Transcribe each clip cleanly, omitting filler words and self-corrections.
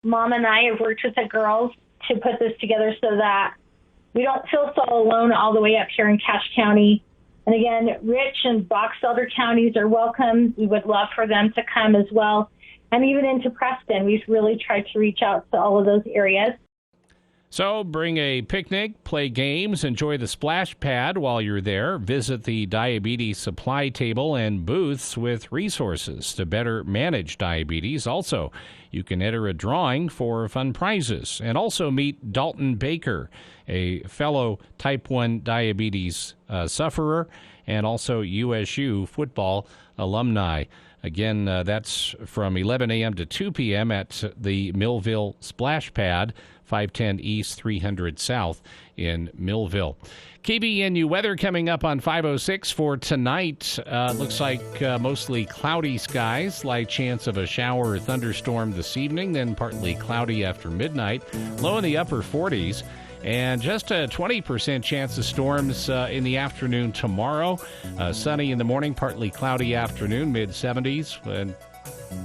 Mom and I have worked with the girls to put this together so that we don't feel so alone all the way up here in Cache County. And again, Rich and Box Elder counties are welcome. We would love for them to come as well. And even into Preston, we've really tried to reach out to all of those areas. So bring a picnic, play games, enjoy the splash pad while you're there. Visit the diabetes supply table and booths with resources to better manage diabetes. Also, you can enter a drawing for fun prizes. And also meet Dalton Baker, a fellow type 1 diabetes sufferer, and also USU football alumni. Again, that's from 11 a.m. to 2 p.m. at the Millville Splash Pad, 510 East, 300 South in Millville. KBNU weather coming up on 5:06 for tonight. Looks like mostly cloudy skies, slight chance of a shower or thunderstorm this evening, then partly cloudy after midnight. Low in the upper 40s. And just a 20% chance of storms in the afternoon tomorrow. Sunny in the morning, partly cloudy afternoon, mid-70s. And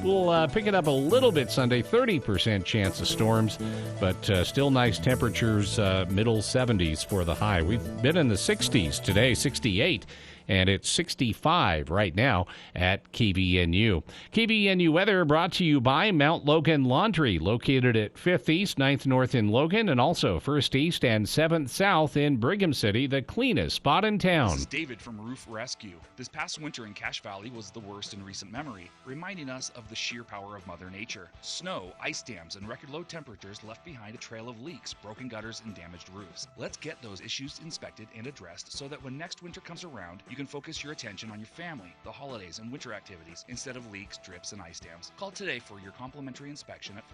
we'll pick it up a little bit Sunday, 30% chance of storms, but still nice temperatures, middle 70s for the high. We've been in the 60s today, 68. And it's 65 right now at KBNU. KBNU weather brought to you by Mount Logan Laundry, located at 5th East, 9th North in Logan, and also 1st East and 7th South in Brigham City, the cleanest spot in town. This is David from Roof Rescue. This past winter in Cache Valley was the worst in recent memory, reminding us of the sheer power of Mother Nature. Snow, ice dams, and record low temperatures left behind a trail of leaks, broken gutters, and damaged roofs. Let's get those issues inspected and addressed so that when next winter comes around, you can focus your attention on your family, the holidays, and winter activities instead of leaks, drips, and ice dams. Call today for your complimentary inspection at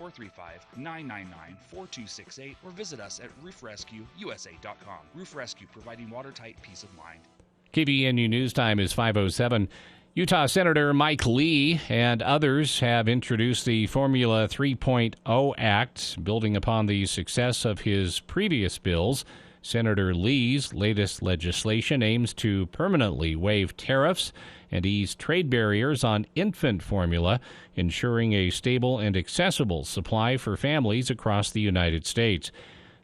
435-999-4268 or visit us at roofrescueusa.com. Roof Rescue, providing watertight peace of mind. KBNU News Time is 5:07. Utah Senator Mike Lee and others have introduced the Formula 3.0 Act, building upon the success of his previous bills. Senator Lee's latest legislation aims to permanently waive tariffs and ease trade barriers on infant formula, ensuring a stable and accessible supply for families across the United States.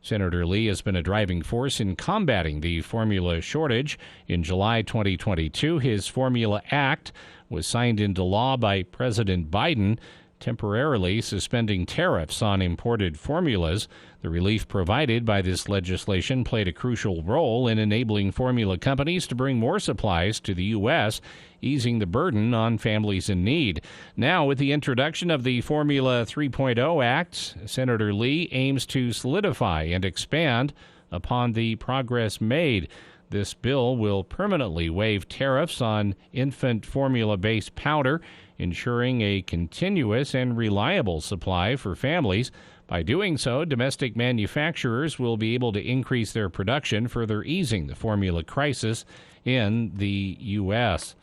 Senator Lee has been a driving force in combating the formula shortage. In July 2022, his Formula Act was signed into law by President Biden, temporarily suspending tariffs on imported formulas. The relief provided by this legislation played a crucial role in enabling formula companies to bring more supplies to the U.S., easing the burden on families in need. Now, with the introduction of the Formula 3.0 Act, Senator Lee aims to solidify and expand upon the progress made. This bill will permanently waive tariffs on infant formula-based powder, ensuring a continuous and reliable supply for families. By doing so, domestic manufacturers will be able to increase their production, further easing the formula crisis in the U.S.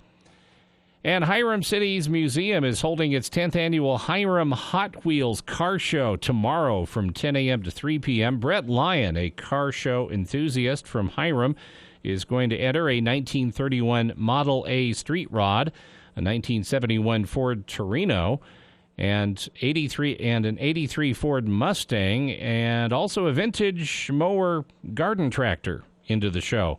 And Hiram City's museum is holding its 10th annual Hiram Hot Wheels Car Show tomorrow from 10 a.m. to 3 p.m. Brett Lyon, a car show enthusiast from Hiram, is going to enter a 1931 Model A street rod, a 1971 Ford Torino, and an 83 Ford Mustang, and also a vintage mower garden tractor into the show.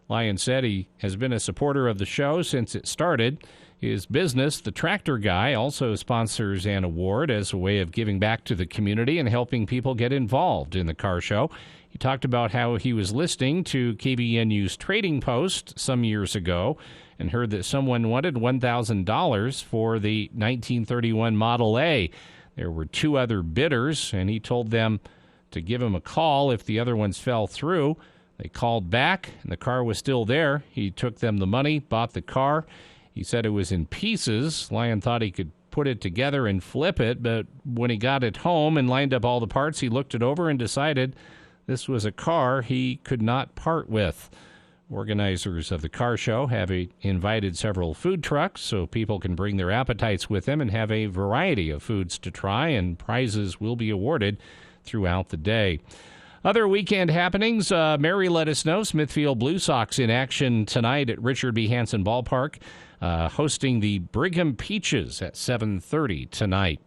Lyon said he has been a supporter of the show since it started. His business, The Tractor Guy, also sponsors an award as a way of giving back to the community and helping people get involved in the car show. He talked about how he was listening to KBNU's Trading Post some years ago and heard that someone wanted $1,000 for the 1931 Model A. There were two other bidders, and he told them to give him a call if the other ones fell through. They called back, and the car was still there. He took them the money, bought the car. He said it was in pieces. Lyon thought he could put it together and flip it, but when he got it home and lined up all the parts, he looked it over and decided this was a car he could not part with. Organizers of the car show have invited several food trucks so people can bring their appetites with them and have a variety of foods to try, and prizes will be awarded throughout the day. Other weekend happenings, Mary let us know Smithfield Blue Sox in action tonight at Richard B. Hansen Ballpark, hosting the Brigham Peaches at 7:30 tonight.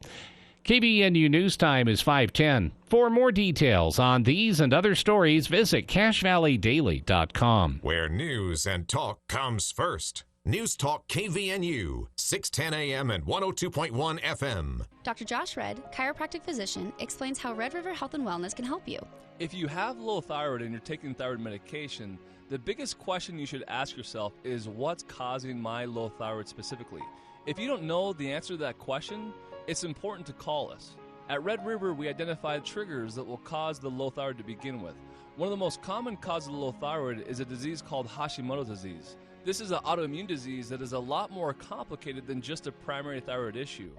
KBNU News Time is 5:10. For more details on these and other stories, visit CashValleyDaily.com. Where news and talk comes first. News Talk KVNU, 610 AM and 102.1 FM. Dr. Josh Redd, chiropractic physician, explains how Red River Health and Wellness can help you. If you have low thyroid and you're taking thyroid medication, the biggest question you should ask yourself is what's causing my low thyroid specifically? If you don't know the answer to that question, it's important to call us. At Red River, we identified triggers that will cause the low thyroid to begin with. One of the most common causes of low thyroid is a disease called Hashimoto's disease. This is an autoimmune disease that is a lot more complicated than just a primary thyroid issue.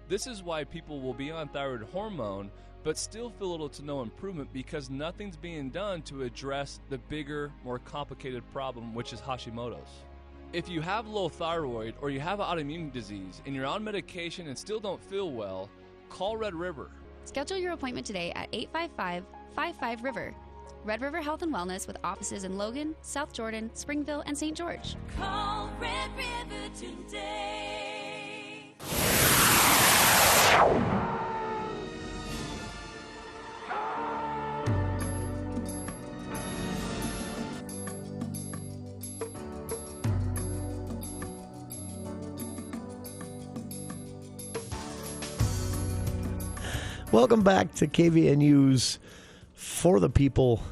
This is why people will be on thyroid hormone but still feel little to no improvement because nothing's being done to address the bigger, more complicated problem, which is Hashimoto's. If you have low thyroid or you have an autoimmune disease and you're on medication and still don't feel well, call Red River. Schedule your appointment today at 855-55-RIVER. Red River Health and Wellness with offices in Logan, South Jordan, Springville, and St. George. Call Red River today. Welcome back to KVNU's For the People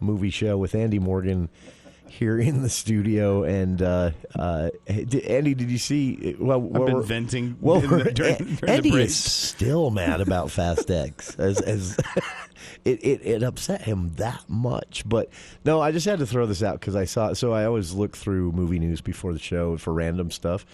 movie show with Andy Morgan here in the studio. And Andy, did you see? Well, I've been venting. During Andy the break. is still mad about Fast X, as it upset him that much. But no, I just had to throw this out because I saw. So I always look through movie news before the show for random stuff.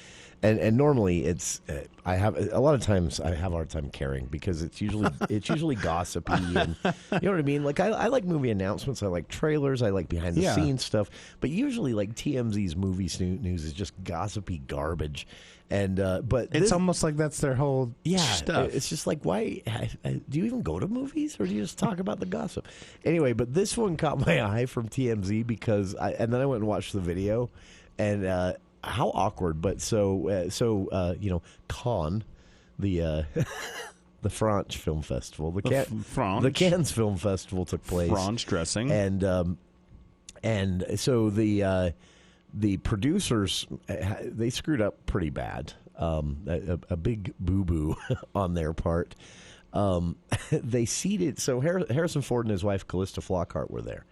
And normally it's I have a lot of times I have a hard time caring because it's usually gossipy and you know what I mean. Like I like movie announcements, I like trailers, I like behind the scenes stuff. But usually like TMZ's movie news is just gossipy garbage. And but it's almost like that's their whole stuff. It's just like why do you even go to movies or do you just talk about the gossip? Anyway, but this one caught my eye from TMZ because and then I went and watched the video and. How awkward, but so you know, Cannes, the the French Film Festival, the Cannes Film Festival took place. French dressing, and so the producers they screwed up pretty bad, a big boo boo on their part. They seated so Harrison Ford and his wife Callista Flockhart were there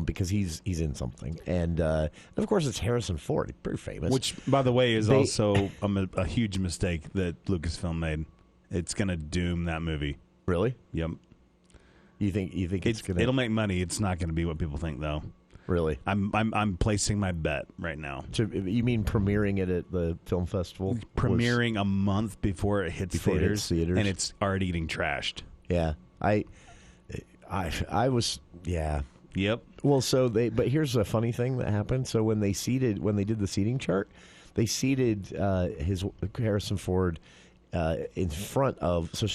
because he's in something, and of course it's Harrison Ford, he's pretty famous. Which, by the way, is also a huge mistake that Lucasfilm made. It's going to doom that movie. Really? Yep. You think it's going to? It'll make money. It's not going to be what people think, though. Really? I'm placing my bet right now. You mean premiering it at the film festival? Premiering a month before it hits theaters, and it's already getting trashed. Yeah, I was Yep. Well, but here's a funny thing that happened. So when they did the seating chart, they seated Harrison Ford in front of. So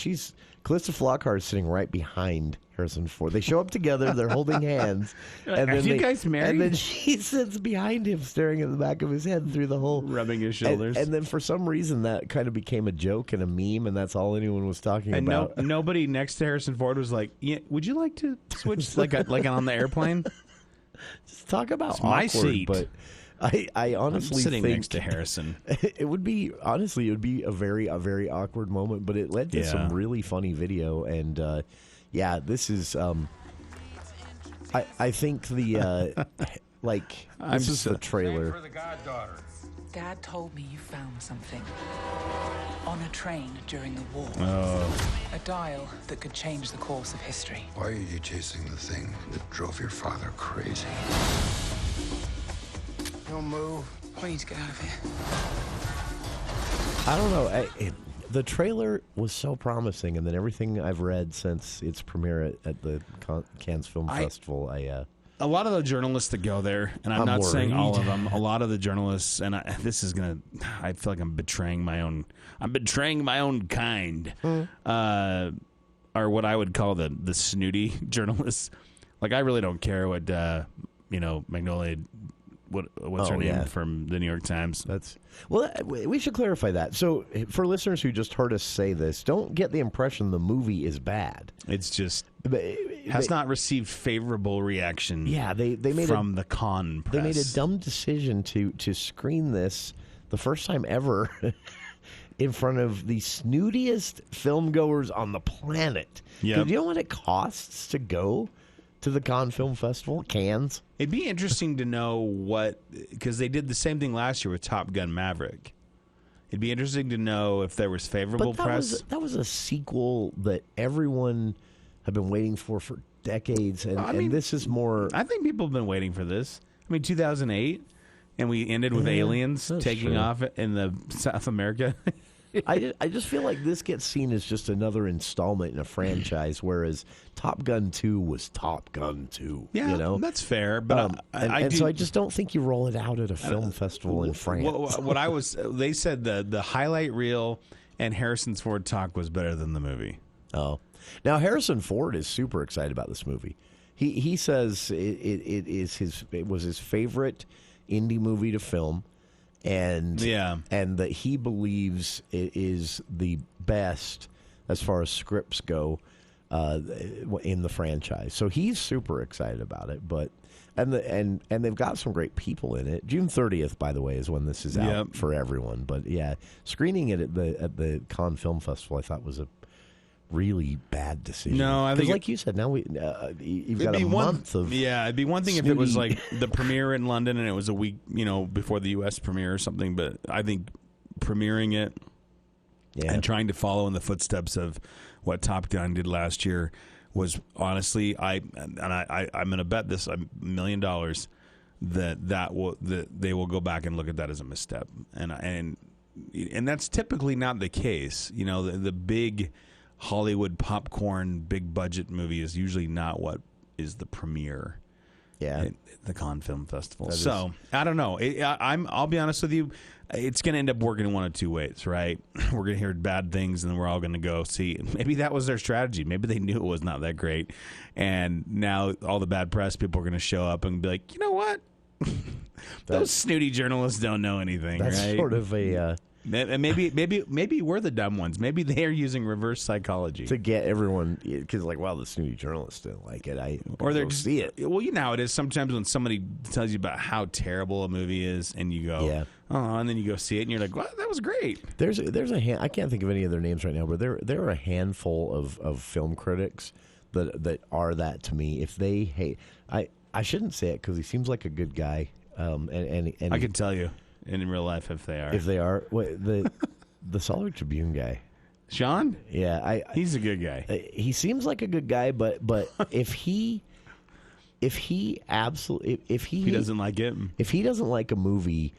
Callista Flockhart is sitting right behind Harrison Ford. They show up together. They're holding hands. And then you guys married? And then she sits behind him, staring at the back of his head through the whole... Rubbing his shoulders. And then for some reason, that kind of became a joke and a meme, and that's all anyone was talking about. Nobody next to Harrison Ford was like, "Yeah, would you like to switch like on the airplane?" Just talk about it's my seat. But I honestly I'm sitting think next to Harrison. It would be a very awkward moment, but it led to some really funny video. And this is I think the this is the trailer. For the goddaughter. Dad told me you found something on a train during the war. A dial that could change the course of history. Why are you chasing the thing that drove your father crazy? Don't move. We need to get out of here. I don't know. The trailer was so promising, and then everything I've read since its premiere at the Cannes Film Festival, a lot of the journalists that go there, and I'm not worried. saying all of them, a lot of the journalists, and I feel like I'm betraying my own kind, are what I would call the snooty journalists. Like, I really don't care what, Magnolia what's her name from the New York Times. We should clarify that. So for listeners who just heard us say this, don't get the impression the movie is bad. It's just has not received favorable reaction. Yeah, they made from the con press. They made a dumb decision to screen this the first time ever in front of the snootiest film goers on the planet. Yep. Do you know what it costs to go to the Cannes Film Festival? Cannes. It'd be interesting to know because they did the same thing last year with Top Gun Maverick. It'd be interesting to know if there was favorable press. That was a sequel that everyone had been waiting for decades, and this is more. I think people have been waiting for this. 2008, and we ended with aliens taking off in the South America. I just feel like this gets seen as just another installment in a franchise, whereas Top Gun 2 was Top Gun 2. Yeah, that's fair. But so I just don't think you roll it out at a film festival in France. They said the highlight reel and Harrison Ford talk was better than the movie. Oh, now Harrison Ford is super excited about this movie. He says it was his favorite indie movie to film. And that he believes it is the best as far as scripts go in the franchise. So he's super excited about it. But and they've got some great people in it. June 30th, by the way, is when this is out for everyone. But yeah, screening it at the Cannes Film Festival, I thought was a really bad decision. No, I think like you said, now you've got a month of it'd be one thing if it was like the premiere in London and it was a week before the U.S. premiere or something. But I think premiering it and trying to follow in the footsteps of what Top Gun did last year was honestly I'm going to bet this $1 million that they will go back and look at that as a misstep, and that's typically not the case. The big Hollywood popcorn, big budget movie is usually not what is the premiere. At the Cannes Film Festival. I don't know. I'll be honest with you. It's going to end up working in one of two ways, right? We're going to hear bad things, and then we're all going to go see. Maybe that was their strategy. Maybe they knew it was not that great, and now all the bad press people are going to show up and be like, you know what? Those snooty journalists don't know anything. That's right? sort of a. Maybe we're the dumb ones. Maybe they're using reverse psychology to get everyone, because the snooty journalists didn't like it. Or they're just see it. Well, how it is. Sometimes when somebody tells you about how terrible a movie is, and you go, and then you go see it, and you're like, well, that was great. There's a I can't think of any of their names right now, but there are a handful of film critics that are that to me. If they hate, I shouldn't say it because he seems like a good guy, and I can tell you. In real life, if they are, the Salt Lake Tribune guy, Sean, he's a good guy. He seems like a good guy, but if he doesn't like it, if he doesn't like a movie,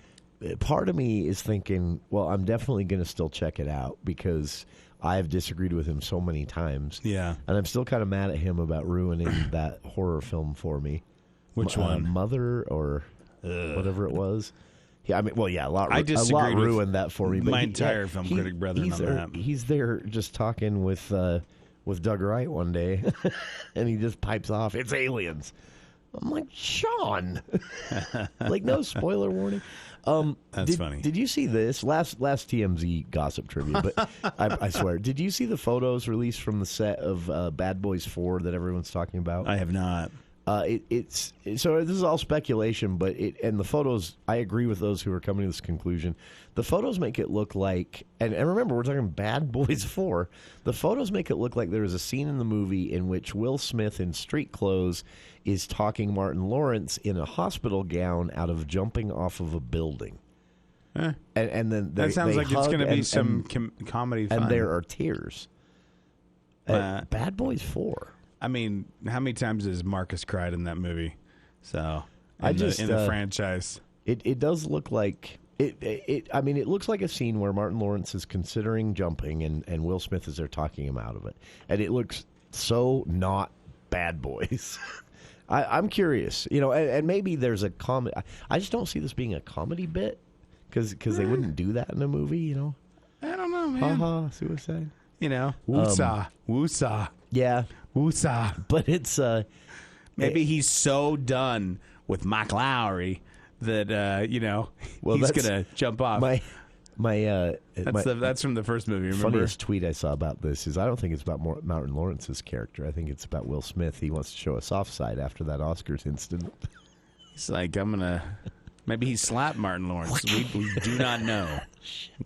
part of me is thinking, well, I'm definitely going to still check it out because I've disagreed with him so many times. Yeah, and I'm still kind of mad at him about ruining that horror film for me. Which one, Mother or whatever it was. Yeah, a lot. I disagreed with ruined that for me. But my entire film critic brethren on that. He's there just talking with Doug Wright one day, and he just pipes off, "It's aliens." I'm like, Sean, no spoiler warning. That's funny. Did you see this last TMZ gossip trivia? But I swear, did you see the photos released from the set of Bad Boys 4 that everyone's talking about? I have not. It's so this is all speculation, but and the photos, I agree with those who are coming to this conclusion. The photos make it look like, and remember, we're talking Bad Boys 4. The photos make it look like there is a scene in the movie in which Will Smith in street clothes is talking Martin Lawrence in a hospital gown out of jumping off of a building. And then that sounds like it's going to be some comedy fun. And there are tears. Bad Boys 4. I mean, how many times has Marcus cried in that movie? So in the franchise, it does look like it. I mean, it looks like a scene where Martin Lawrence is considering jumping, and Will Smith is there talking him out of it, and it looks so not Bad Boys. I'm curious, and maybe there's a comedy. I just don't see this being a comedy bit because they wouldn't do that in a movie, I don't know, man. Ha suicide. Woosah. Yeah. Woosah. But it's maybe he's so done with Mike Lowry that he's that's gonna jump off. That's from the first movie. Remember? Funniest tweet I saw about this is I don't think it's about Martin Lawrence's character. I think it's about Will Smith. He wants to show a soft side after that Oscars incident. He's like, maybe he slapped Martin Lawrence. We do not know.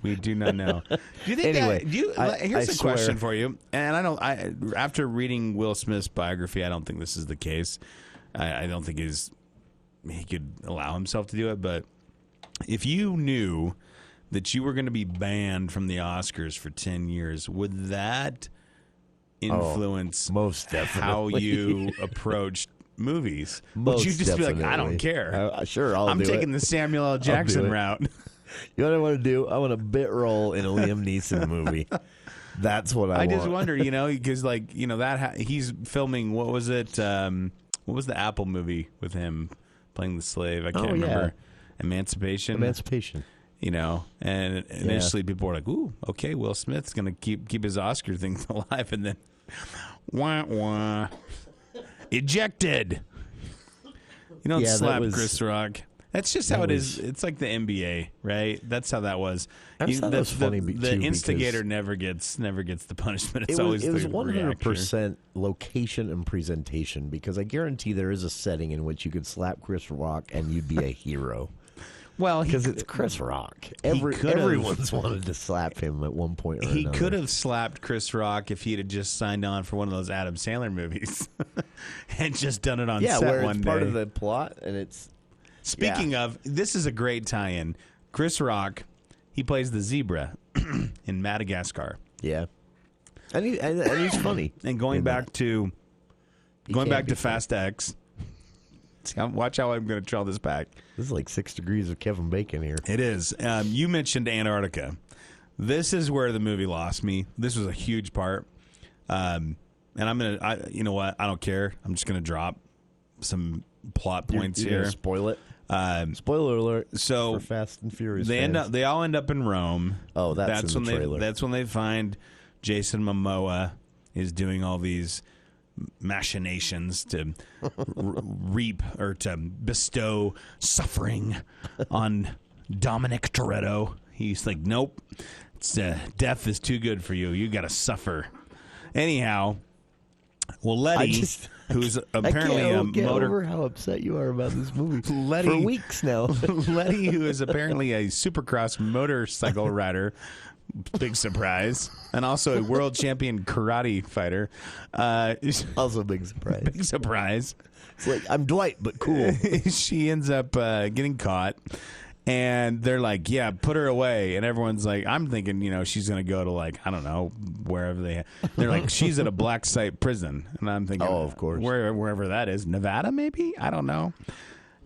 We do not know. Do you think Anyway, here's I a swear. question for you. And after reading Will Smith's biography, I don't think this is the case. I don't think he could allow himself to do it. But if you knew that you were going to be banned from the Oscars for 10 years, would that influence most definitely how you approached movies? Most would you just definitely. be like, I don't care. Sure, I'm do taking it. the Samuel L. I'll Jackson do it. route. You know what I want to do? I want a bit role in a Liam Neeson movie. That's what I want. I just wonder, because he's filming. What was it? What was the Apple movie with him playing the slave? I can't remember. Emancipation. And initially people were like, "Ooh, okay, Will Smith's going to keep his Oscar thing alive," and then wah wah, ejected. You don't slap Chris Rock. That's just how it is. It's like the NBA, right? That's how that was. That was funny too, the instigator never gets the punishment. It's always it was the 100% location and presentation, because I guarantee there is a setting in which you could slap Chris Rock and you'd be a hero. Well, because it's Chris Rock. Everyone's wanted to slap him at one point or another. He another. could have slapped Chris Rock if he'd have just signed on for one of those Adam Sandler movies and just done it on set where one it's day. part of the plot, and it's. Speaking of, this is a great tie-in. Chris Rock, he plays the zebra in Madagascar. Yeah, and he's funny. And going back to Fast X. Watch how I'm going to trail this back. This is like 6 degrees of Kevin Bacon here. It is. You mentioned Antarctica. This is where the movie lost me. This was a huge part. And you know what? I don't care. I'm just going to drop some plot points You're here. gonna spoil it. Spoiler alert. So for Fast and Furious, they all end up in Rome. Oh, that's in the trailer. That's when they find Jason Momoa is doing all these machinations to reap or to bestow suffering on Dominic Toretto. He's like, nope, death is too good for you. You got to suffer. Anyhow, well, Letty, who's apparently I can't get over how upset you are about this movie for weeks now. Letty, who is apparently a supercross motorcycle rider. Big surprise. And also a world champion karate fighter. Also big surprise. Big surprise. It's like, I'm Dwight, but cool. She ends up getting caught. And they're like, yeah, put her away. And everyone's like, I'm thinking, she's going to go to, like, I don't know, wherever they're like, she's at a black site prison. And I'm thinking, oh, of course. Wherever that is. Nevada, maybe? I don't know.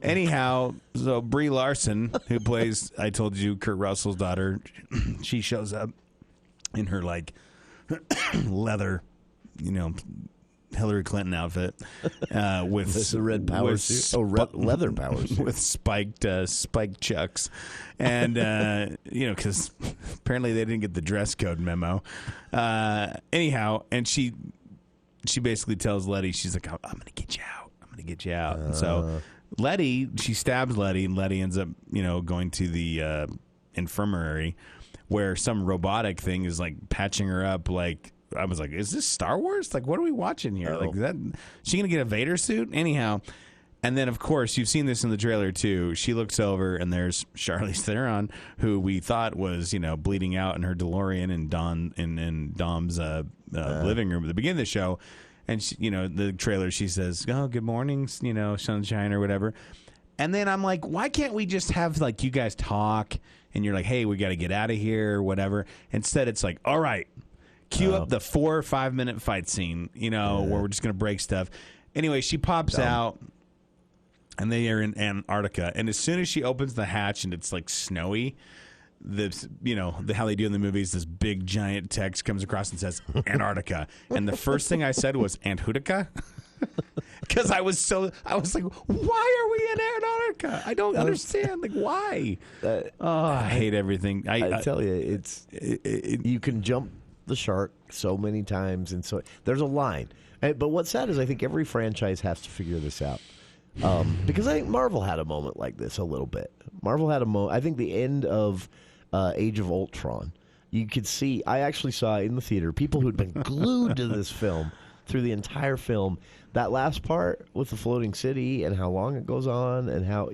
Anyhow, so Brie Larson, who plays, I told you, Kurt Russell's daughter, she shows up in her, like, leather, Hillary Clinton outfit with the red power suit. Leather power suit with spiked chucks, and because apparently they didn't get the dress code memo. Anyhow, and she basically tells Letty, she's like, I'm going to get you out. I'm going to get you out. And so Letty, she stabs Letty, and Letty ends up going to the infirmary where some robotic thing is like patching her up. Like, I was like, is this Star Wars? Like, what are we watching here? Like, is she gonna get a Vader suit? Anyhow, and then of course you've seen this in the trailer too. She looks over and there's Charlize Theron, who we thought was bleeding out in her DeLorean in Dom's living room at the beginning of the show. And she, the trailer, she says, "Oh, good morning, sunshine," or whatever. And then I'm like, why can't we just have like you guys talk? And you're like, hey, we got to get out of here, or whatever. Instead, it's like, all right. Cue up the 4 or 5 minute fight scene, where we're just going to break stuff. Anyway, she pops out, and they are in Antarctica. And as soon as she opens the hatch and it's like snowy, how they do in the movies, this big giant text comes across and says Antarctica. And the first thing I said was Antarctica. Because I was like, why are we in Antarctica? I don't understand. Like, why? I hate everything. I tell you, you can jump the shark so many times, and so there's a line. But what's sad is I think every franchise has to figure this out. Because I think Marvel had a moment like this a little bit. Marvel had a moment. I think the end of Age of Ultron, you could see. I actually saw in the theater people who'd been glued to this film through the entire film. That last part with the floating city and how long it goes on and how,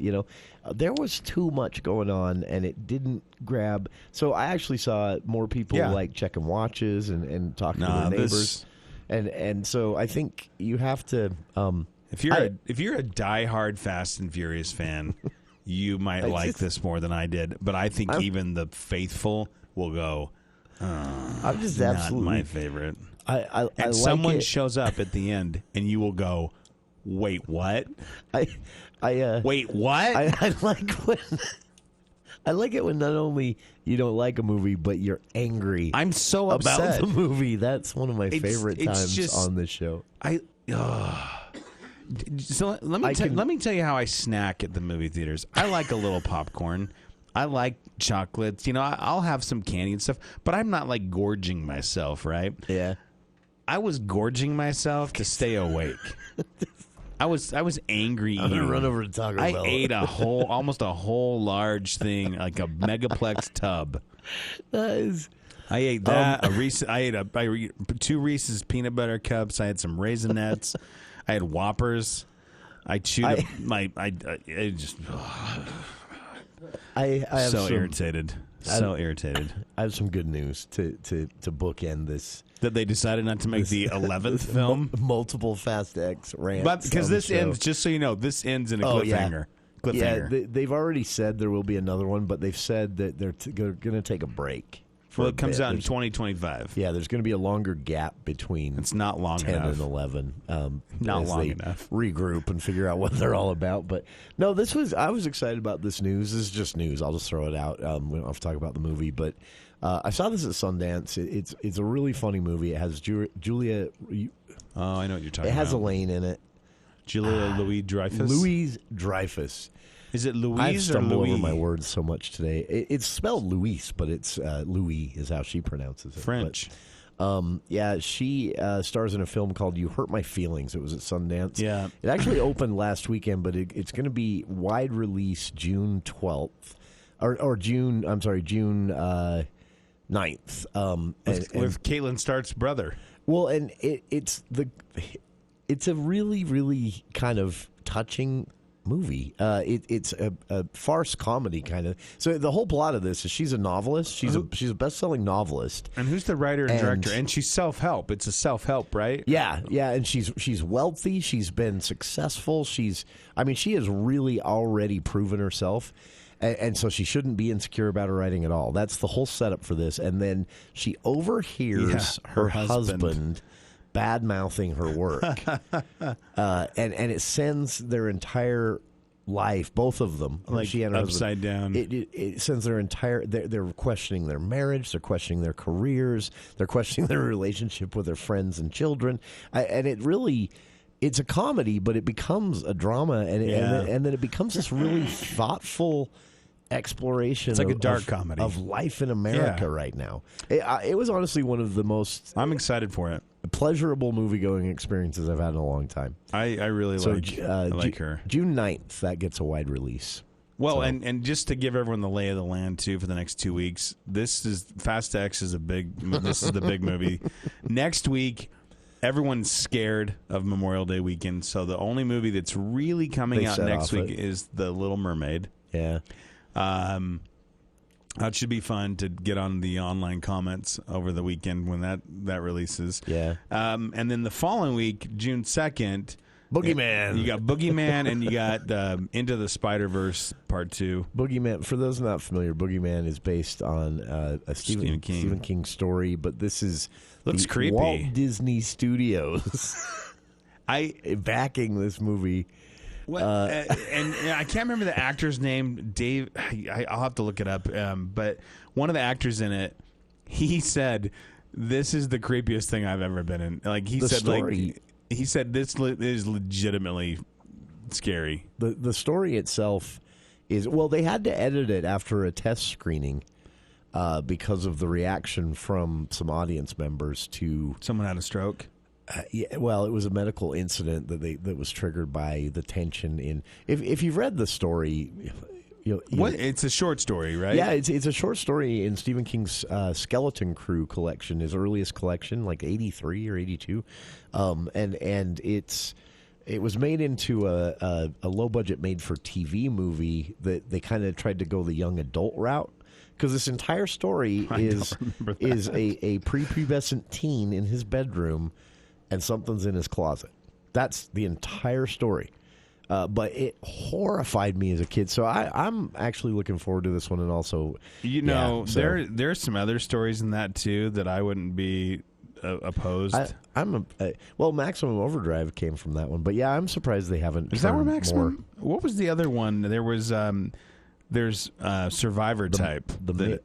there was too much going on and it didn't grab. So I actually saw more people like checking watches and talking to their neighbors. And so I think you have to. If you're a diehard Fast and Furious fan, you might like this more than I did. But I think even the faithful will go. I'm just not absolutely my favorite. I and like someone it. shows up at the end, and you will go, "Wait, what? Wait, what?" I like when I like it when not only you don't like a movie, but you're angry. I'm so upset about the movie. That's one of my favorite times just, on this show. So let me tell you how I snack at the movie theaters. I like a little popcorn. I like chocolates. I'll have some candy and stuff, but I'm not like gorging myself, right? Yeah. I was gorging myself to stay awake. I was angry. I'm gonna run over to Taco Bell. I ate almost a whole large thing, like a megaplex tub. I ate that. I ate 2 Reese's peanut butter cups. I had some Raisinets. I had Whoppers. I chewed it just. I have so irritated. So irritated. I have some good news to bookend this. That they decided not to make the 11th film? Multiple Fast X rants. But because this ends, just so you know, this ends in a cliffhanger. Yeah, they've already said there will be another one, but they've said that they're going to take a break. Well, it comes out in 2025. Yeah, there's going to be a longer gap between it's not long 10 enough. and 11. Not as long they enough. Regroup and figure out what they're all about. But no, I was excited about this news. This is just news. I'll just throw it out. We don't have to talk about the movie, but I saw this at Sundance. It's a really funny movie. It has Julia. Oh, I know what you're talking about. It has Elaine in it. Julia Louis-Dreyfus. Louis-Dreyfus. Is it Louise I or stumble Louis? over my words so much today. It's spelled Louise, but it's Louis is how she pronounces it. French. But, she stars in a film called You Hurt My Feelings. It was at Sundance. Yeah. It actually opened last weekend, but it's going to be wide release June 12th. June 9th. With Caitlin Stark's brother. Well, and it's a really, really kind of touching movie. It's a farce comedy kind of. So the whole plot of this is she's a novelist. She's a best-selling novelist. And who's the writer and director? And she's self-help. It's a self-help, right? Yeah. And she's wealthy. She's been successful. She has really already proven herself. And so she shouldn't be insecure about her writing at all. That's the whole setup for this. And then she overhears her husband bad-mouthing her work. And it sends their entire life, both of them, like she and her upside husband, down. It sends their entire... They're questioning their marriage. They're questioning their careers. They're questioning their relationship with their friends and children. And it really... It's a comedy, but it becomes a drama, and then it becomes this really thoughtful exploration. It's like a dark comedy of life in America right now. It was honestly one of the most. I'm excited for it. Pleasurable movie-going experiences I've had in a long time. I really like her. June 9th, that gets a wide release. Well, and just to give everyone the lay of the land too for the next 2 weeks, Fast X is this is the big movie. Next week, everyone's scared of Memorial Day weekend, so the only movie that's really coming out next week is The Little Mermaid. Yeah. That should be fun to get on the online comments over the weekend when that releases. Yeah. And then the following week, June 2nd, Boogeyman. You got Boogeyman and you got Into the Spider-Verse Part 2. Boogeyman, for those not familiar, Boogeyman is based on a Stephen King story, but this is looks creepy. Walt Disney Studios backing this movie. And I can't remember the actor's name. Dave, I'll have to look it up. But one of the actors in it, he said, "This is the creepiest thing I've ever been in." Like he said, this is legitimately scary. The story itself is they had to edit it after a test screening because of the reaction from some audience members to someone had a stroke. Yeah, well, it was a medical incident that was triggered by the tension in. If you've read the story, what? It's a short story, right? Yeah, it's a short story in Stephen King's Skeleton Crew collection, his earliest collection, like 83 or 82, and it was made into a low budget made for TV movie that they kind of tried to go the young adult route. Because this entire story is a prepubescent teen in his bedroom, and something's in his closet. That's the entire story. But it horrified me as a kid. So I'm actually looking forward to this one, and also, there's some other stories in that too that I wouldn't be opposed. Well, Maximum Overdrive came from that one, but yeah, I'm surprised they haven't. Is that where Maximum? What was the other one? There was. There's Survivor type. And The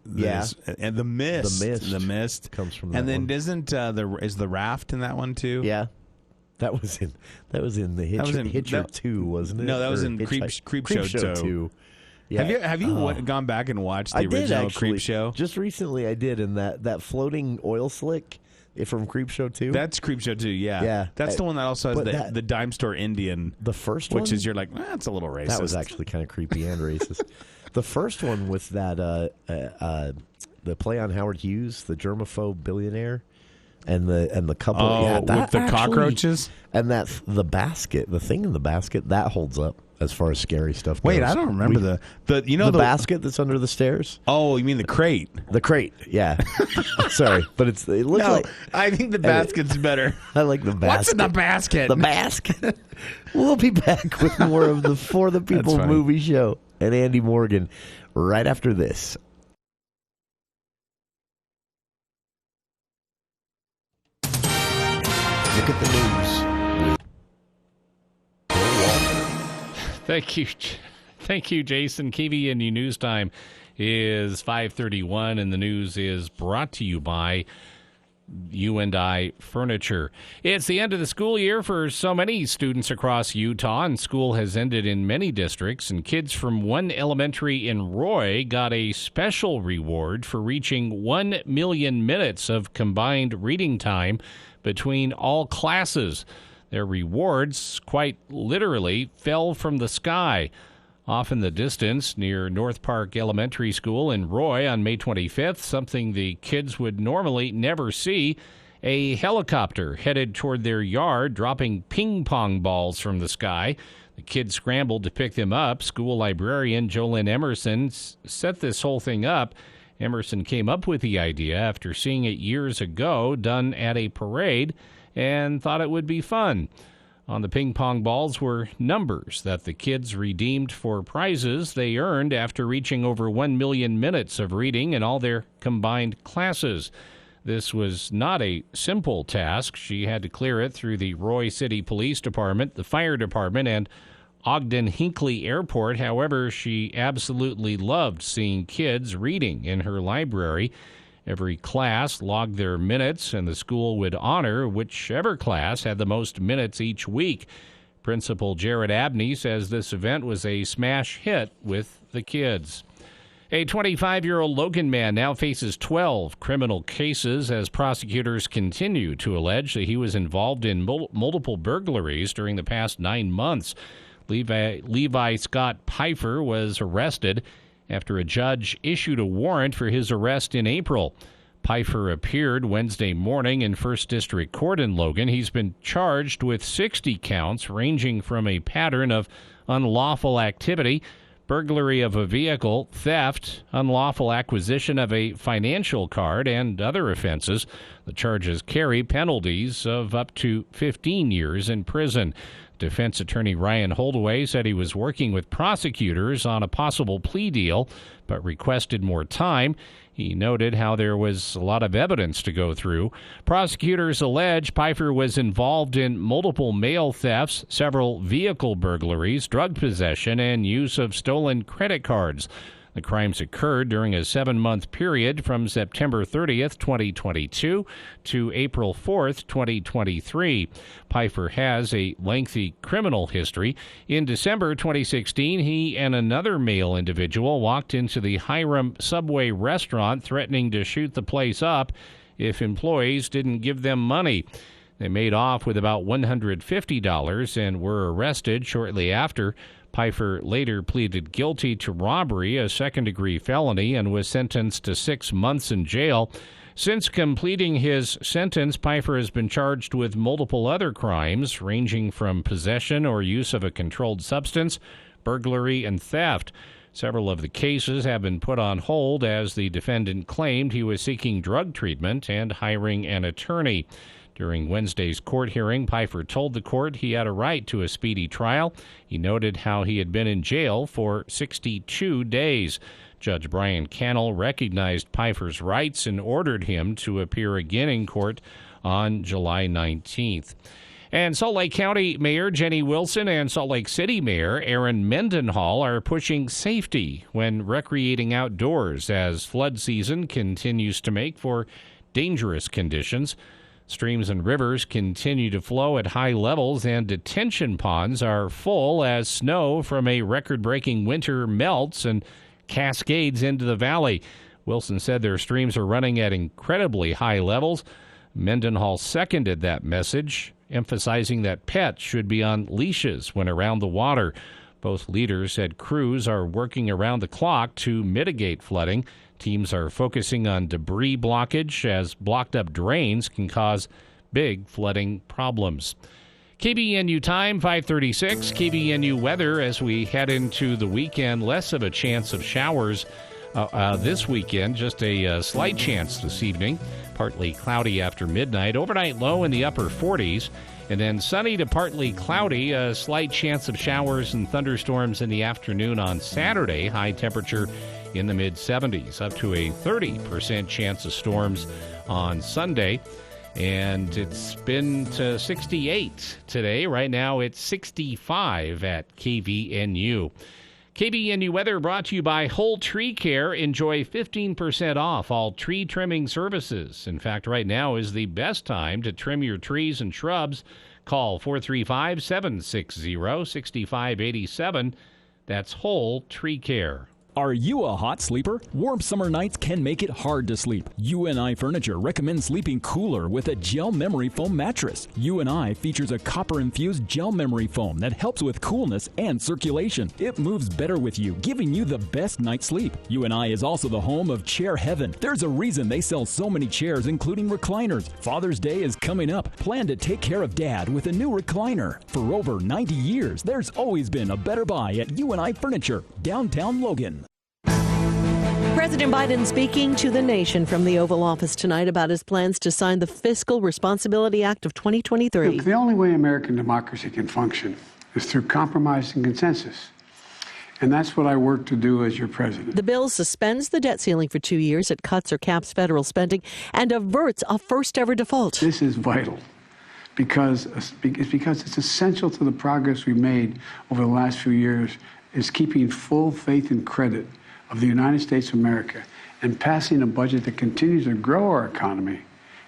Mist. The Mist comes from that and then one. is the Raft in that one too? Yeah. That was in the Hitcher 2, wasn't it? No, that was in Creepshow 2. Yeah. Have you gone back and watched the original Creepshow? Just recently I did, and that floating oil slick from Creepshow 2. That's Creepshow 2, yeah. Yeah. That's the one that also has the dime store Indian. The first one? Which is, you're like, that's a little racist. That was actually kind of creepy and racist. The first one with that the play on Howard Hughes, the germaphobe billionaire, and the couple with the cockroaches, and the thing in the basket that holds up as far as scary stuff goes. Wait, I don't remember the basket that's under the stairs. Oh, you mean the crate? The crate, yeah. Sorry, but it looks like. I think the basket's better. I like the basket. What's in the basket? The basket. We'll be back with more of the For the People Movie Show and Andy Morgan right after this. Look at the news. Thank you, Jason. KVNU News Time is 5:31, and the news is brought to you by You and I Furniture. It's the end of the school year for so many students across Utah, and school has ended in many districts, and kids from one elementary in Roy got a special reward for reaching 1 million minutes of combined reading time between all classes. Their rewards, quite literally, fell from the sky. Off in the distance, near North Park Elementary School in Roy on May 25th, something the kids would normally never see, a helicopter headed toward their yard, dropping ping-pong balls from the sky. The kids scrambled to pick them up. School librarian Jolynn Emerson set this whole thing up. Emerson came up with the idea after seeing it years ago done at a parade and thought it would be fun. On the ping pong balls were numbers that the kids redeemed for prizes they earned after reaching over 1 million minutes of reading in all their combined classes. This was not a simple task. She had to clear it through the Roy City Police Department, the Fire Department, and Ogden Hinckley Airport. However, she absolutely loved seeing kids reading in her library. Every class logged their minutes, and the school would honor whichever class had the most minutes each week. Principal Jared Abney says this event was a smash hit with the kids. A 25-year-old Logan man now faces 12 criminal cases as prosecutors continue to allege that he was involved in multiple burglaries during the past 9 months. Levi Scott Pfeiffer was arrested after a judge issued a warrant for his arrest in April. Pfeiffer appeared Wednesday morning in First District Court in Logan. He's been charged with 60 counts ranging from a pattern of unlawful activity, burglary of a vehicle, theft, unlawful acquisition of a financial card, and other offenses. The charges carry penalties of up to 15 years in prison. Defense attorney Ryan Holdaway said he was working with prosecutors on a possible plea deal, but requested more time. He noted how there was a lot of evidence to go through. Prosecutors allege Pfeiffer was involved in multiple mail thefts, several vehicle burglaries, drug possession, and use of stolen credit cards. The crimes occurred during a 7-month period from September 30th, 2022 to April 4th, 2023. Pfeiffer has a lengthy criminal history. In December 2016, he and another male individual walked into the Hiram Subway restaurant threatening to shoot the place up if employees didn't give them money. They made off with about $150 and were arrested shortly after. Pfeiffer later pleaded guilty to robbery, a second-degree felony, and was sentenced to 6 months in jail. Since completing his sentence, Pfeiffer has been charged with multiple other crimes, ranging from possession or use of a controlled substance, burglary, and theft. Several of the cases have been put on hold as the defendant claimed he was seeking drug treatment and hiring an attorney. During Wednesday's court hearing, Pfeiffer told the court he had a right to a speedy trial. He noted how he had been in jail for 62 days. Judge Brian Cannell recognized Pfeiffer's rights and ordered him to appear again in court on July 19th. And Salt Lake County Mayor Jenny Wilson and Salt Lake City Mayor Aaron Mendenhall are pushing safety when recreating outdoors as flood season continues to make for dangerous conditions. Streams and rivers continue to flow at high levels, and detention ponds are full as snow from a record-breaking winter melts and cascades into the valley. Wilson said their streams are running at incredibly high levels. Mendenhall seconded that message, emphasizing that pets should be on leashes when around the water. Both leaders said crews are working around the clock to mitigate flooding. Teams are focusing on debris blockage as blocked up drains can cause big flooding problems. KBNU time, 5:36. KBNU weather as we head into the weekend. Less of a chance of showers this weekend. Just a slight chance this evening. Partly cloudy after midnight. Overnight low in the upper 40s. And then sunny to partly cloudy. A slight chance of showers and thunderstorms in the afternoon on Saturday. High temperature in the mid-70s. Up to a 30% chance of storms on Sunday. And it's been to 68 today. Right now it's 65 at KVNU. KBNU weather brought to you by Whole Tree Care. Enjoy 15% off all tree trimming services. In fact, right now is the best time to trim your trees and shrubs. Call 435-760-6587. That's Whole Tree Care. Are you a hot sleeper? Warm summer nights can make it hard to sleep. UNI Furniture recommends sleeping cooler with a gel memory foam mattress. UNI features a copper-infused gel memory foam that helps with coolness and circulation. It moves better with you, giving you the best night's sleep. UNI is also the home of Chair Heaven. There's a reason they sell so many chairs, including recliners. Father's Day is coming up. Plan to take care of Dad with a new recliner. For over 90 years, there's always been a better buy at UNI Furniture, downtown Logan. President Biden speaking to the nation from the Oval Office tonight about his plans to sign the Fiscal Responsibility Act of 2023. Look, the only way American democracy can function is through compromise and consensus. And that's what I work to do as your president. The bill suspends the debt ceiling for 2 years. It cuts or caps federal spending and averts a first-ever default. This is vital because it's essential to the progress we made over the last few years is keeping full faith and credit of the United States of America and passing a budget that continues to grow our economy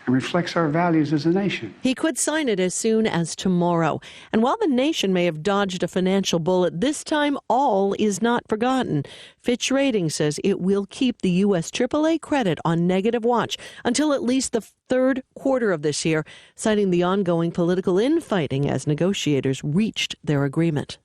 and reflects our values as a nation. He could sign it as soon as tomorrow. And while the nation may have dodged a financial bullet, this time all is not forgotten. Fitch Ratings says it will keep the U.S. AAA credit on negative watch until at least the third quarter of this year, citing the ongoing political infighting as negotiators reached their agreement.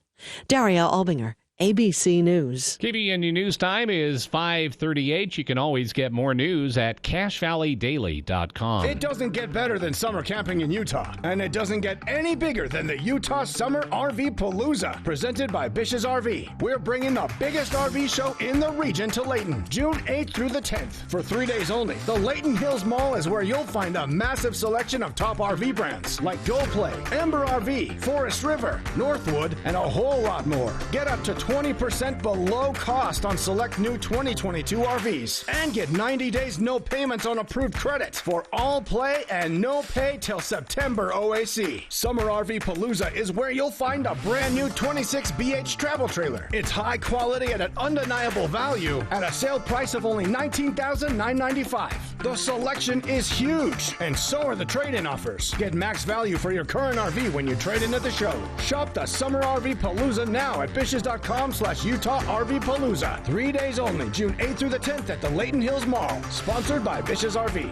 Daria Albinger, ABC News. KBNU News Time is 5:38. You can always get more news at CashValleyDaily.com. It doesn't get better than summer camping in Utah, and it doesn't get any bigger than the Utah Summer RV Palooza, presented by Bish's RV. We're bringing the biggest RV show in the region to Layton, June 8th through the 10th. For 3 days only, the Layton Hills Mall is where you'll find a massive selection of top RV brands like Go Play, Ember RV, Forest River, Northwood, and a whole lot more. Get up to 20% below cost on select new 2022 RVs. And get 90 days no payments on approved credits for all play and no pay till September OAC. Summer RV Palooza is where you'll find a brand new 26 BH travel trailer. It's high quality at an undeniable value at a sale price of only $19,995. The selection is huge, and so are the trade-in offers. Get max value for your current RV when you trade in at the show. Shop the Summer RV Palooza now at Bishes.com/Utah RV Palooza. 3 days only, June 8th through the 10th at the Layton Hills Mall. Sponsored by Bish's RV.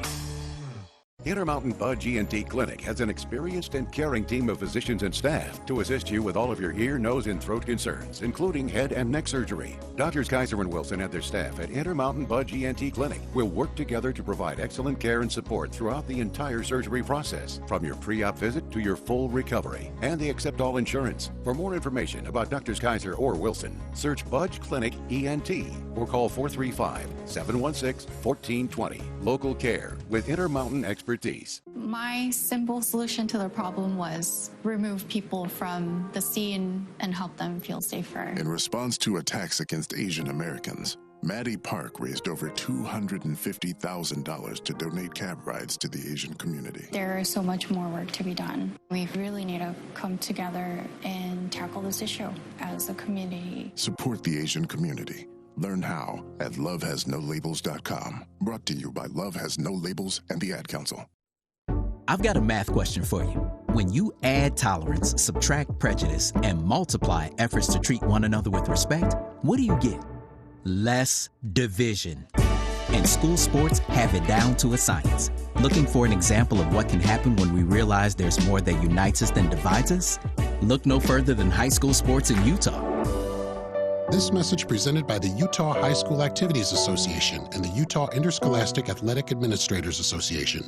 Intermountain Budge ENT Clinic has an experienced and caring team of physicians and staff to assist you with all of your ear, nose, and throat concerns, including head and neck surgery. Doctors Kaiser and Wilson and their staff at Intermountain Budge ENT Clinic will work together to provide excellent care and support throughout the entire surgery process, from your pre-op visit to your full recovery. And they accept all insurance. For more information about Doctors Kaiser or Wilson, search Budge Clinic ENT or call 435-716-1420. Local care with Intermountain expertise. My simple solution to the problem was remove people from the scene and help them feel safer. In response to attacks against Asian Americans, Maddie Park raised over $250,000 to donate cab rides to the Asian community. There is so much more work to be done. We really need to come together and tackle this issue as a community. Support the Asian community. Learn how at lovehasnolabels.com. Brought to you by Love Has No Labels and the Ad Council. I've got a math question for you. When you add tolerance, subtract prejudice, and multiply efforts to treat one another with respect, what do you get? Less division. And school sports have it down to a science. Looking for an example of what can happen when we realize there's more that unites us than divides us? Look no further than high school sports in Utah. This message presented by the Utah High School Activities Association and the Utah Interscholastic Athletic Administrators Association.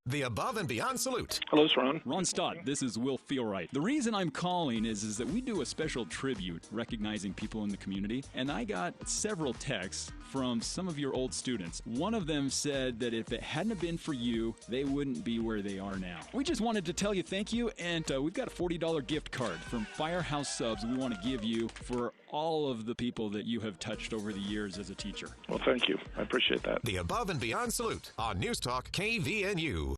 The Above and Beyond Salute. Hello, it's Ron. Ron Stott, this is Will Feelright. The reason I'm calling is that we do a special tribute recognizing people in the community, and I got several texts from some of your old students. One of them said that if it hadn't been for you, they wouldn't be where they are now. We just wanted to tell you thank you, and we've got a $40 gift card from Firehouse Subs we want to give you for all of the people that you have touched over the years as a teacher. Well, thank you. I appreciate that. The Above and Beyond Salute on News Talk KVNU.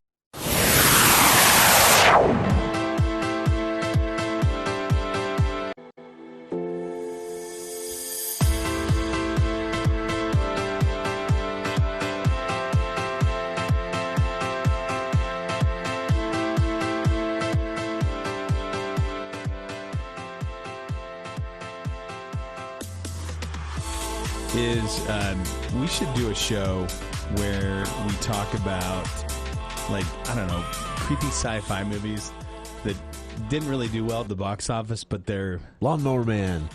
We should do a show where we talk about, like, I don't know, creepy sci-fi movies that didn't really do well at the box office, but they're... Lawnmower Man.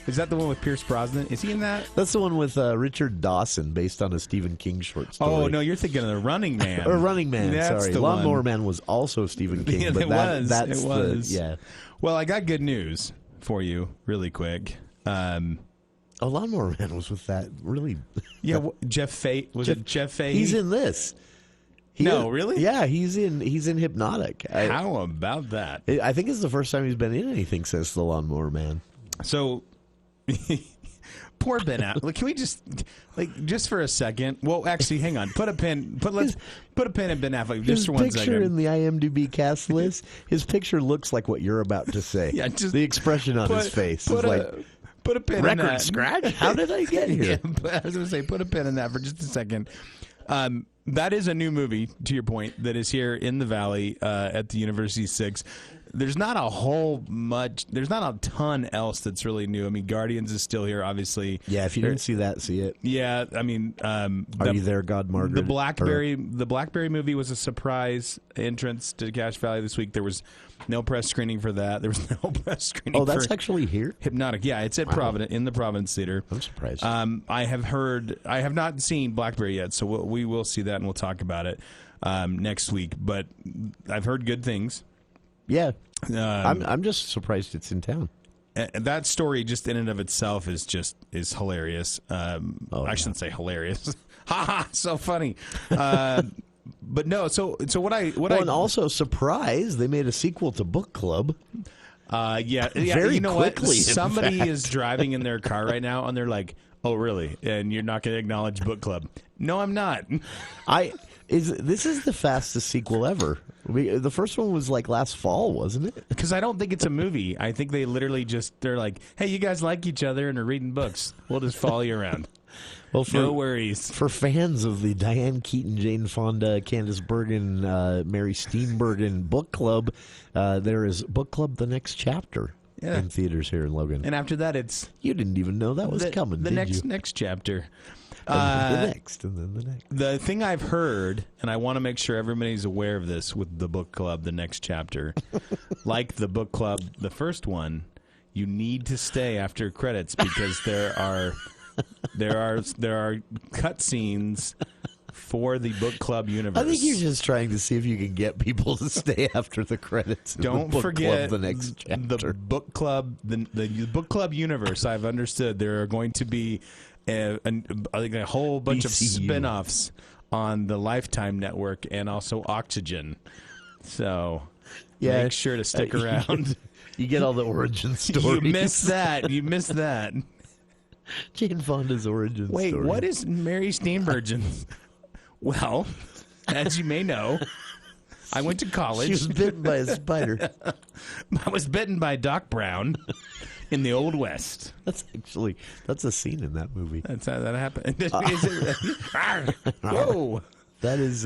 Is that the one with Pierce Brosnan? Is he in that? That's the one with Richard Dawson, based on a Stephen King short story. Oh, no, you're thinking of The Running Man. Or Running Man, That's sorry. the Lawnmower one. Man was also Stephen King. Yeah, but it that's was. yeah. Well, I got good news for you really quick. Lawnmower Man was with that really... Yeah, Jeff Fahey. It Jeff Fahey? He's in this. Really? Yeah, he's in Hypnotic. How about that? I think it's the first time he's been in anything since The Lawnmower Man. So, poor Ben Affleck. Can we just for a second? Well, actually, hang on. Put a pin in Ben Affleck just for 1 second. His picture in the IMDb cast list. His picture looks like what you're about to say. Yeah, just the expression on his face is like. Put a pin in that. Record scratch? How did I get here? Yeah, I was going to say, put a pin in that for just a second. That is a new movie, to your point, that is here in the Valley at the University 6. There's not a ton else that's really new. I mean, Guardians is still here, obviously. Yeah, if you didn't see that, see it. Yeah, I mean... Are you there, God Margaret? The Blackberry movie was a surprise entrance to Cache Valley this week. There was no press screening for that. There was no press screening for... Oh, that's actually here? Hypnotic. Yeah, it's at Providence, in the Providence Theater. I'm surprised. I have not seen Blackberry yet, so we will see that and we'll talk about it next week. But I've heard good things. Yeah. I'm just surprised it's in town. That story just in and of itself is hilarious. I shouldn't say hilarious. Ha ha, so funny. But no, so and also surprise, they made a sequel to Book Club. Yeah, very you know quickly. What? Somebody is driving in their car right now, and they're like, "Oh, really?" And you're not going to acknowledge Book Club? No, I'm not. This is the fastest sequel ever. The first one was like last fall, wasn't it? Because I don't think it's a movie. I think they literally they're like, "Hey, you guys like each other and are reading books. We'll just follow you around." Well, no worries. For fans of the Diane Keaton, Jane Fonda, Candice Bergen, Mary Steenburgen book club, there is Book Club: The Next Chapter in theaters here in Logan. And after that, it's you didn't even know that was coming. The did you? next chapter. And the next, and then the next. The thing I've heard, and I want to make sure everybody's aware of this with the book club, the next chapter, like the book club, the first one, you need to stay after credits because there are cut scenes for the book club universe. I think you're just trying to see if you can get people to stay after the credits. Don't the book forget club, the next chapter. The book club, the book club universe. I've understood there are going to be I think a whole bunch of spin-offs on the Lifetime network and also Oxygen. So make sure to stick around. You get all the origin stories. You missed that. Jane Fonda's origin story. Wait, what is Mary Steenburgen's? Well, as you may know, I went to college. She was bitten by a spider. I was bitten by Doc Brown in the Old West. That's a scene in that movie. That's how that happened. Whoa. That is.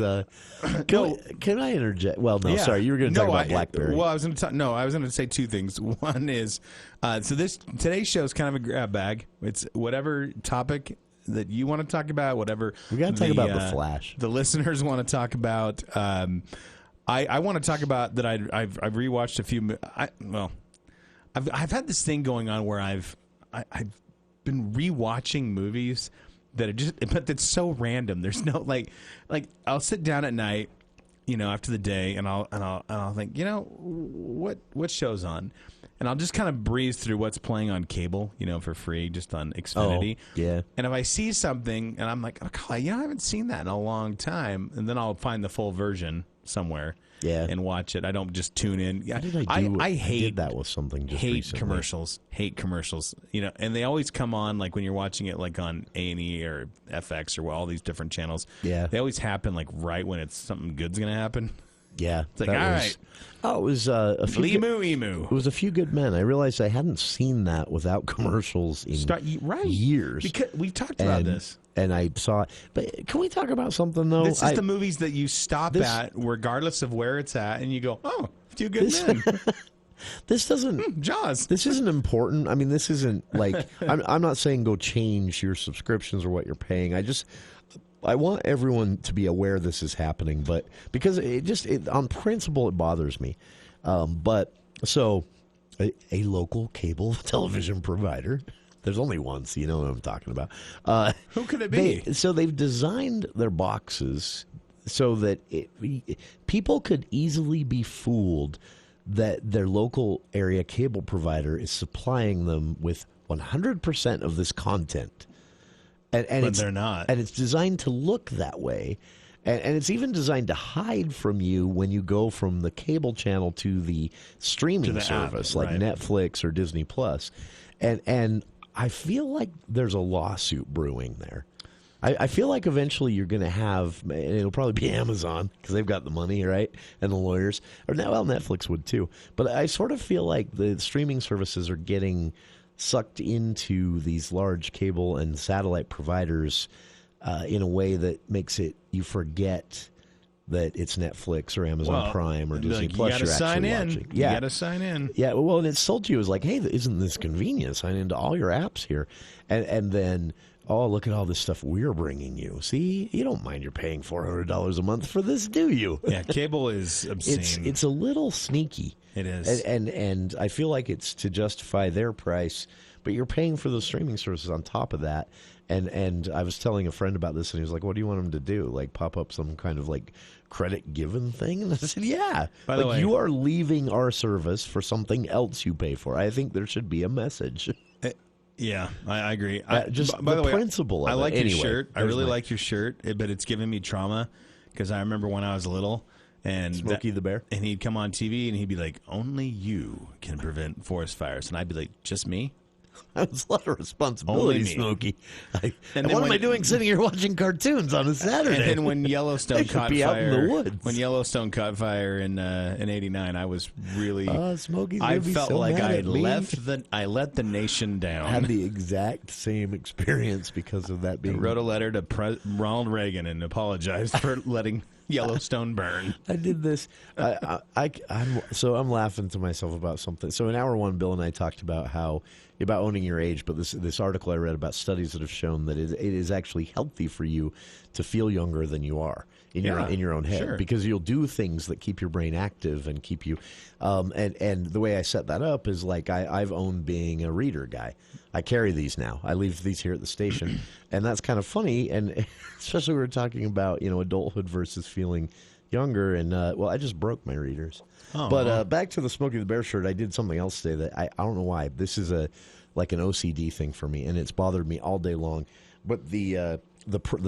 Can I interject? Well, no, sorry. You were going to talk about BlackBerry. Well, I was going to say two things. One is, today's show is kind of a grab bag. It's whatever topic that you want to talk about, whatever. We got to talk about The Flash. The listeners want to talk about. I want to talk about that. I've rewatched a few. I've had this thing going on where I've been rewatching movies that are but that's so random. There's no like I'll sit down at night, after the day, and I'll think, what show's on, and I'll just kind of breeze through what's playing on cable, for free, just on Xfinity. Oh, yeah. And if I see something and I'm like, I haven't seen that in a long time, and then I'll find the full version somewhere. Yeah, and watch it. I don't just tune in. What did I do? I hate that with something. Just hate recently. commercials. Hate commercials. And they always come on like when you're watching it, like on A&E or FX or all these different channels. Yeah, they always happen like right when it's something good's going to happen. Yeah, it's like all right. Oh, it was a few. Emu. It was A Few Good Men. I realized I hadn't seen that without commercials in years. Because we've talked about this. And I saw it. But can we talk about something, though? This is the movies that you stop at, regardless of where it's at, and you go, oh, A Few Good Men. This doesn't... Jaws. This isn't important. I mean, this isn't like... I'm not saying go change your subscriptions or what you're paying. I want everyone to be aware this is happening, but because on principle, it bothers me. But so a local cable television provider... There's only one, so you know what I'm talking about. Who could it be? They've designed their boxes so that people could easily be fooled that their local area cable provider is supplying them with 100% of this content. But they're not. And it's designed to look that way. And it's even designed to hide from you when you go from the cable channel to the streaming service, like Netflix or Disney Plus. And I feel like there's a lawsuit brewing there. I feel like eventually you're going to have, and it'll probably be Amazon because they've got the money, right, and the lawyers. Or Netflix would too. But I sort of feel like the streaming services are getting sucked into these large cable and satellite providers in a way that makes you forget that it's Netflix or Amazon Prime or Disney Plus you're actually watching. Yeah. You got to sign in. Yeah, well, and it's sold to you as like, hey, isn't this convenient? Sign into all your apps here. And then, oh, look at all this stuff we're bringing you. See, you don't mind you're paying $400 a month for this, do you? Yeah, cable is obscene. It's a little sneaky. It is. And I feel like it's to justify their price, but you're paying for those streaming services on top of that. And I was telling a friend about this, and he was like, what do you want him to do? Like, pop up some kind of, like, credit given thing? And I said, yeah. By the way, you are leaving our service for something else you pay for. I think there should be a message. Yeah, I agree. Just by the way, principle of I like it. your shirt. I really like your shirt, but it's giving me trauma because I remember when I was little, and Smokey the Bear, and he'd come on TV and he'd be like, only you can prevent forest fires, and I'd be like, just me? That's a lot of responsibility, Smokey. And what am I doing sitting here watching cartoons on a Saturday? And then when Yellowstone caught be fire, out in the woods. When Yellowstone caught fire in '89, I was really. Smokey's I be felt so like mad I at me. I let the nation down. I had the exact same experience because of that being. I wrote a letter to Ronald Reagan and apologized for letting Yellowstone burn. I did this. I'm laughing to myself about something. So in hour one, Bill and I talked about about owning your age, but this article I read about studies that have shown that it is actually healthy for you to feel younger than you are in your own head, sure. because you'll do things that keep your brain active and keep you. And the way I set that up is like I've owned being a reader guy. I carry these now. I leave these here at the station, and that's kind of funny. And especially we were talking about adulthood versus feeling younger. And I just broke my readers. Oh, but back to the Smokey the Bear shirt, I did something else today that I don't know why. This is like an OCD thing for me, and it's bothered me all day long. But the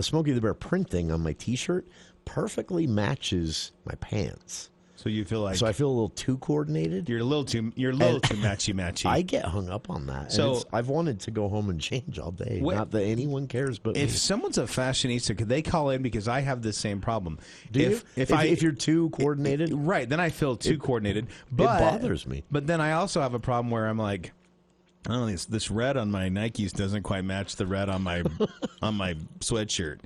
Smokey the Bear printing on my T-shirt perfectly matches my pants. So you feel like I feel a little too coordinated. You're a little too matchy. I get hung up on that. So and I've wanted to go home and change all day. Not that anyone cares, but if me. someone's a fashionista, could they call in, because I have the same problem. If you're too coordinated, right? Then I feel too coordinated. But it bothers me. But then I also have a problem where I'm like, I don't know, this red on my Nikes doesn't quite match the red on my on my sweatshirt.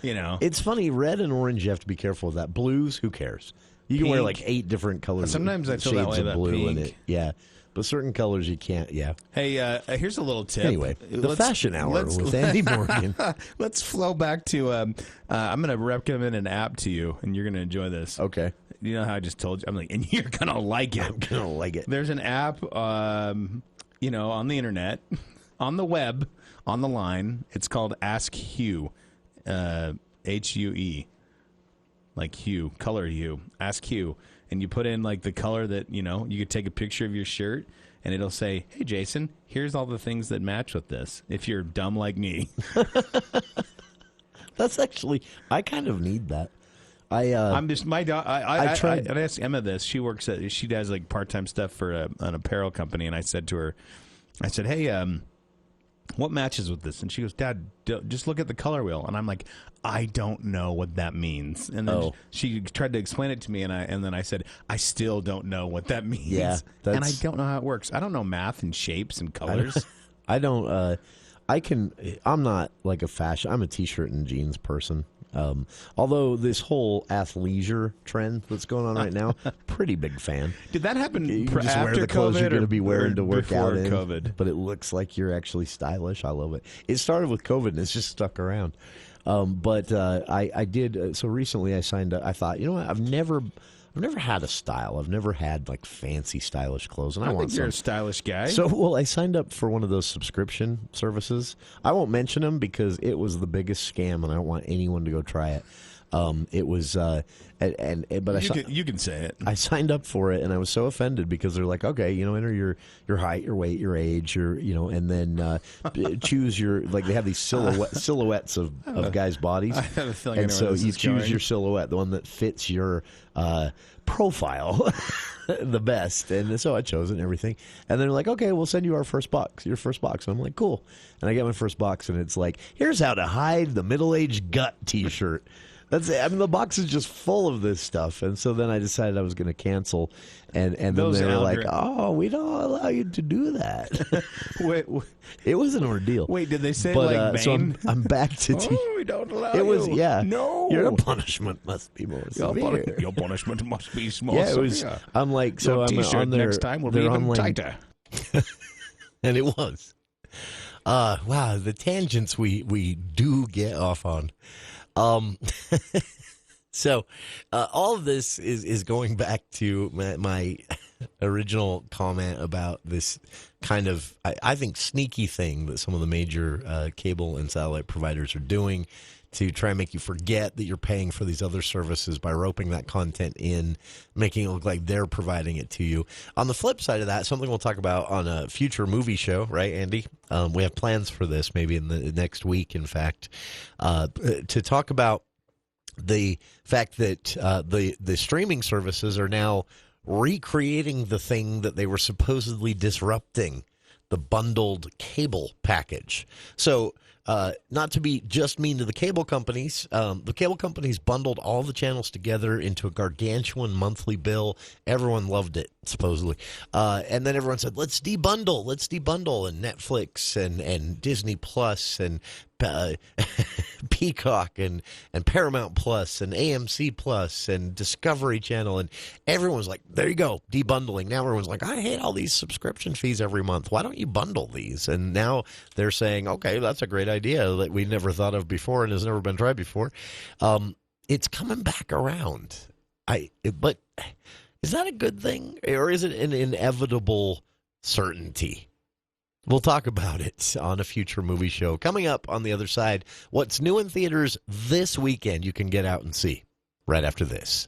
It's funny. Red and orange, you have to be careful with that. Blues, who cares? You can wear like 8 different colors. Sometimes I feel that way about blue pink. in it. Yeah, but certain colors you can't. Yeah. Hey, here's a little tip. Anyway, the fashion hour with Andy Morgan. Let's flow back to. I'm going to recommend an app to you, and you're going to enjoy this. Okay. You know how I just told you? I'm like, and you're going to like it. I'm going to like it. There's an app, on the internet, on the web, on the line. It's called Ask Hue, HUE. Like hue, color hue. Ask Hue. And you put in like the color that, you could take a picture of your shirt and it'll say, hey, Jason, here's all the things that match with this, if you're dumb like me. That's actually, I kind of need that. I'm just, my dog, I tried. I asked Emma this. She does like part-time stuff for an apparel company. And I said to her, hey, what matches with this? And she goes, Dad, just look at the color wheel. And I'm like, I don't know what that means. And then she tried to explain it to me, and then I said, I still don't know what that means. Yeah, and I don't know how it works. I don't know math and shapes and colors. I'm not like a fashion. I'm a T-shirt and jeans person. Although this whole athleisure trend that's going on right now, pretty big fan. Did that happen You after just wear the clothes COVID you're going to be wearing to work before out in, COVID? but it looks like you're actually stylish. I love it. It started with COVID, and it's just stuck around. But I did. So recently, I signed up. I thought, you know what? I've never had a style. I've never had like fancy, stylish clothes, and I want think you're some. a stylish guy. So, I signed up for one of those subscription services. I won't mention them because it was the biggest scam, and I don't want anyone to go try it. It was, but you can say it. I signed up for it, and I was so offended because they're like, okay, enter your height, your weight, your age, and then choose your, like, they have these silhouettes of guys' bodies. I have a feeling and I know so where this you is choose going. your silhouette, the one that fits your profile the best. And so I chose it and everything. And they're like, okay, we'll send you your first box. And I'm like, cool. And I get my first box, and it's like, here's how to hide the middle-aged gut T-shirt. That's it. I mean, the box is just full of this stuff. And so then I decided I was going to cancel. And then they were like, oh, we don't allow you to do that. Wait, it was an ordeal. Wait, did they say so Bane? I'm back to Oh, we don't allow It was, you. yeah. No. Your punishment must be more severe. Your punishment must be more Yeah, it severe. was. I'm like, so Your I'm T-shirt on there. next time will be they're even online- tighter. And it was. Wow, the tangents we do get off on. So all of this is going back to my original comment about this kind of, I think, sneaky thing that some of the major cable and satellite providers are doing to try and make you forget that you're paying for these other services by roping that content in, making it look like they're providing it to you. On the flip side of that, something we'll talk about on a future movie show, right, Andy? We have plans for this, maybe in the next week, in fact, to talk about the fact that the streaming services are now recreating the thing that they were supposedly disrupting, the bundled cable package. So not to be just mean to the cable companies bundled all the channels together into a gargantuan monthly bill. Everyone loved it, supposedly. And then everyone said, let's debundle. And Netflix and Disney Plus and Peacock and Paramount Plus and AMC Plus and Discovery Channel, and everyone's like, there you go, debundling. Now everyone's like, I hate all these subscription fees every month. Why don't you bundle these? And now they're saying, okay, that's a great idea that we never thought of before and has never been tried before. It's coming back around. But is that a good thing, or is it an inevitable certainty? We'll talk about it on a future movie show. Coming up on the other side, what's new in theaters this weekend you can get out and see right after this.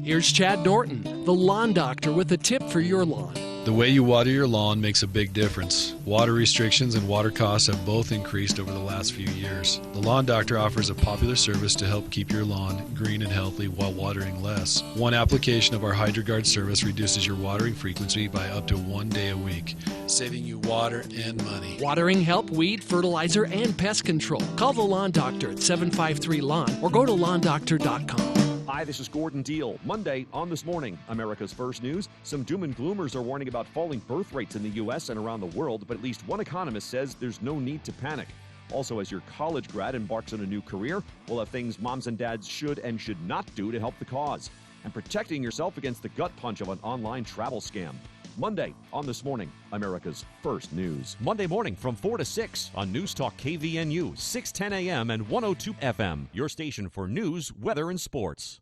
Here's Chad Norton, the lawn doctor, with a tip for your lawn. The way you water your lawn makes a big difference. Water restrictions and water costs have both increased over the last few years. The Lawn Doctor offers a popular service to help keep your lawn green and healthy while watering less. One application of our HydroGuard service reduces your watering frequency by up to 1 day a week, saving you water and money. Watering help, weed, fertilizer, and pest control. Call the Lawn Doctor at 753-LAWN or go to lawndoctor.com. Hi, this is Gordon Deal. Monday on This Morning, America's First News. Some doom and gloomers are warning about falling birth rates in the U.S. and around the world, but at least one economist says there's no need to panic. Also, as your college grad embarks on a new career, we'll have things moms and dads should and should not do to help the cause. And protecting yourself against the gut punch of an online travel scam. Monday on This Morning, America's First News. Monday morning from 4 to 6 on News Talk KVNU, 610 a.m. and 102 FM. Your station for news, weather, and sports.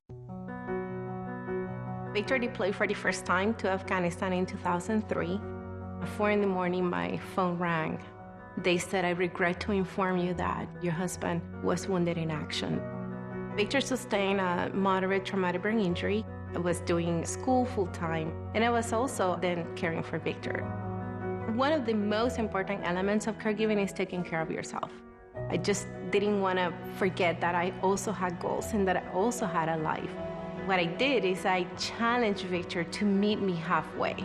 Victor deployed for the first time to Afghanistan in 2003. At 4 in the morning, my phone rang. They said, I regret to inform you that your husband was wounded in action. Victor sustained a moderate traumatic brain injury. I was doing school full-time, and I was also then caring for Victor. One of the most important elements of caregiving is taking care of yourself. I just didn't want to forget that I also had goals and that I also had a life. What I did is I challenged Victor to meet me halfway.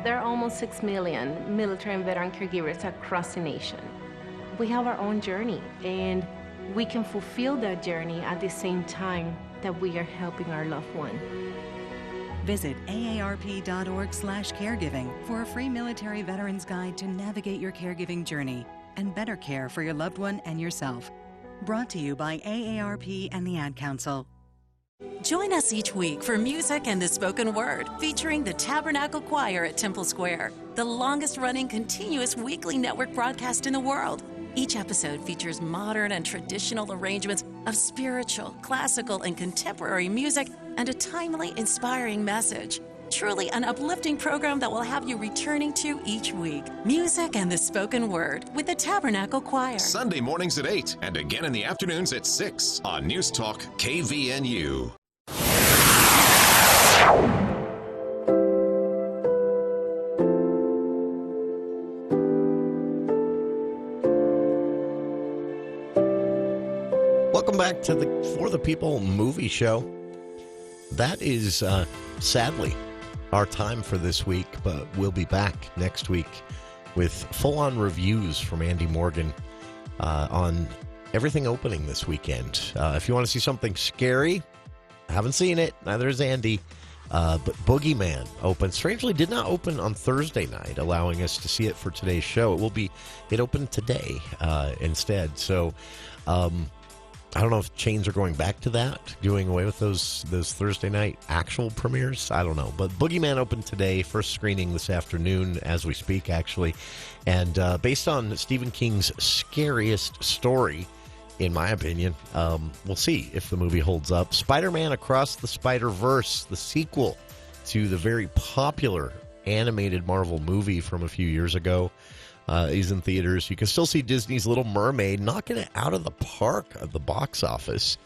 There are almost 6 million military and veteran caregivers across the nation. We have our own journey, and we can fulfill that journey at the same time that we are helping our loved one. Visit aarp.org/caregiving for a free military veterans guide to navigate your caregiving journey and better care for your loved one and yourself. Brought to you by AARP and the Ad Council. Join us each week for Music and the Spoken Word, featuring the Tabernacle Choir at Temple Square, the longest-running continuous weekly network broadcast in the world. Each episode features modern and traditional arrangements of spiritual, classical, and contemporary music and a timely, inspiring message. Truly an uplifting program that will have you returning to each week. Music and the Spoken Word with the Tabernacle Choir. Sunday mornings at 8 and again in the afternoons at 6 on News Talk KVNU. Welcome back to the For the People movie show. That is sadly our time for this week, but we'll be back next week with full-on reviews from Andy Morgan on everything opening this weekend. If you want to see something scary, I haven't seen it, neither has Andy, but Boogeyman opened. Strangely, did not open on Thursday night, allowing us to see it for today's show. It opened today instead. So I don't know if chains are going back to that, doing away with those Thursday night actual premieres. I don't know. But Boogeyman opened today, first screening this afternoon as we speak, actually. And based on Stephen King's scariest story, in my opinion, we'll see if the movie holds up. Spider-Man Across the Spider-Verse, the sequel to the very popular animated Marvel movie from a few years ago, is in theaters. You can still see Disney's Little Mermaid knocking it out of the park at the box office.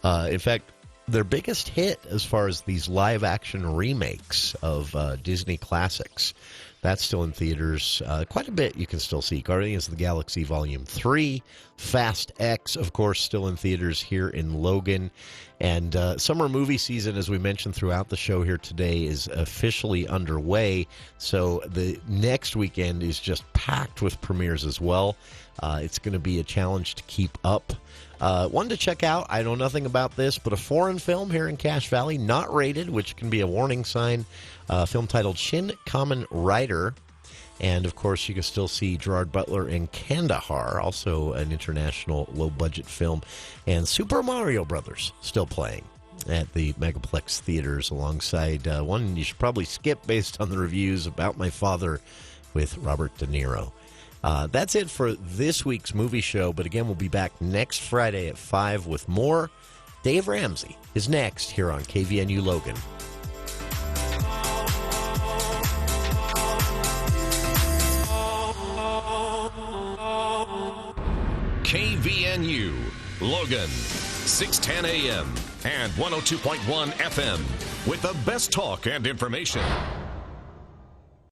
In fact, their biggest hit as far as these live-action remakes of Disney classics. That's still in theaters. Quite a bit you can still see. Guardians of the Galaxy Volume 3. Fast X, of course, still in theaters here in Logan. And summer movie season, as we mentioned throughout the show here today, is officially underway. So the next weekend is just packed with premieres as well. It's going to be a challenge to keep up. One to check out, I know nothing about this, but a foreign film here in Cache Valley, not rated, which can be a warning sign. A film titled Shin Kamen Rider. And, of course, you can still see Gerard Butler in Kandahar, also an international low-budget film. And Super Mario Brothers still playing at the Megaplex theaters alongside one you should probably skip based on the reviews, About My Father with Robert De Niro. That's it for this week's movie show. But, again, we'll be back next Friday at 5 with more. Dave Ramsey is next here on KVNU Logan. KVNU, Logan, 610 AM and 102.1 FM with the best talk and information.